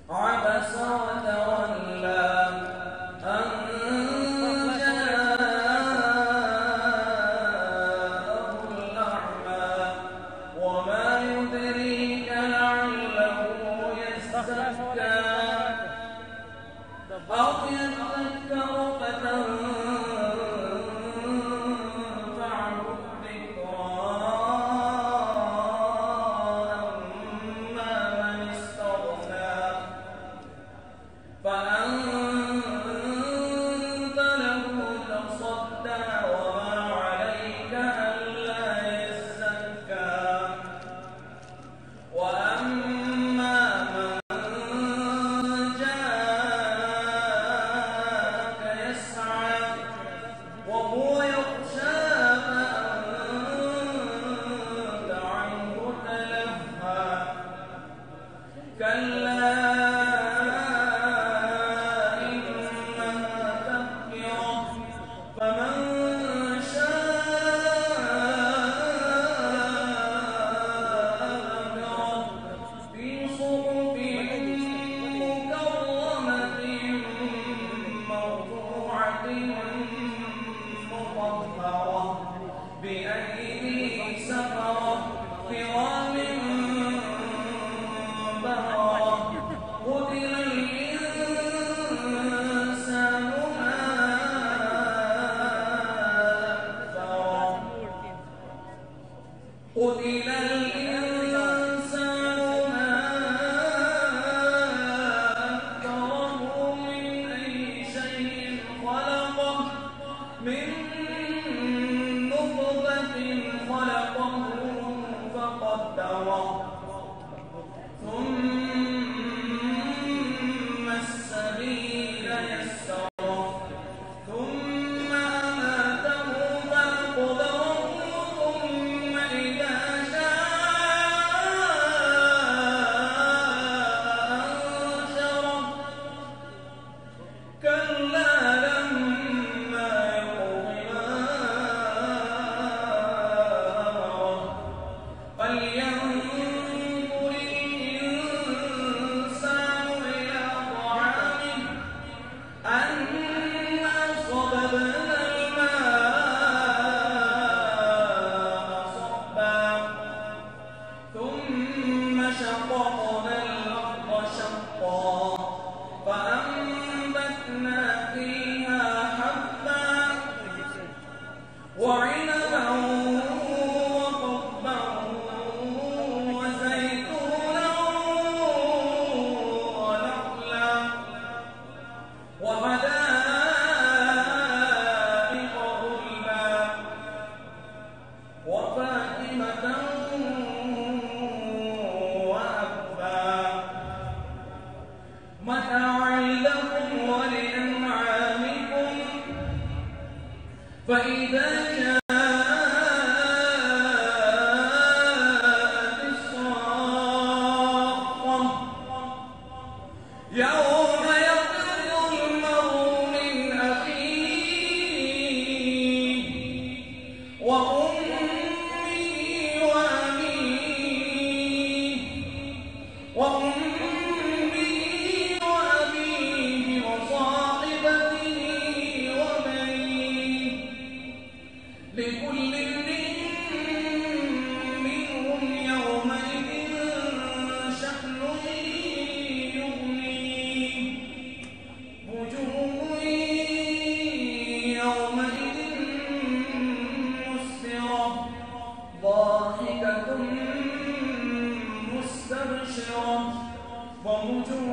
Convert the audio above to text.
عبس وتولى أن جاءه الأعمى وما يدريك لعله يزكى أو يذكر فتنفعه الذكرى أما من استغنى فأنت له تصدى وما عليك ألا يزكى وأما من جاءك يسعى وهو يخشى فأنت عنه تلهى كلا فمن شاء ذكره في صحف مكرمة مرفوعة مطهرة بأيدي سفرة كرام بررة قتل الإنسان قتل الإنسان ما أكفره من أي شيء خلقه من نطفة خلقه فقدره ثم السبيل يسره ثم أماته فأقبره ثم إذا شاء أنشره كلا لما يقض ما أمره فلينظر الإنسان إلى طعامه أنا صببنا الماء صبا ثم شققنا الأرض شقا فأنبتنا فيها حبا وعنبا وقضبا وزيتونا ونخلا وحدائق غلبا وفاكهة وأبا متاعا لكم ولأنعامكم فإذا جاءت الصاخة يوم يفر المرء من أخيه وأمه وأبيه وصاحبته وبنيه لكل امرئ منهم يومئذ شأن يغنيه وجوه يومئذ مسفرة ضاحكة مستبشرة ووجوه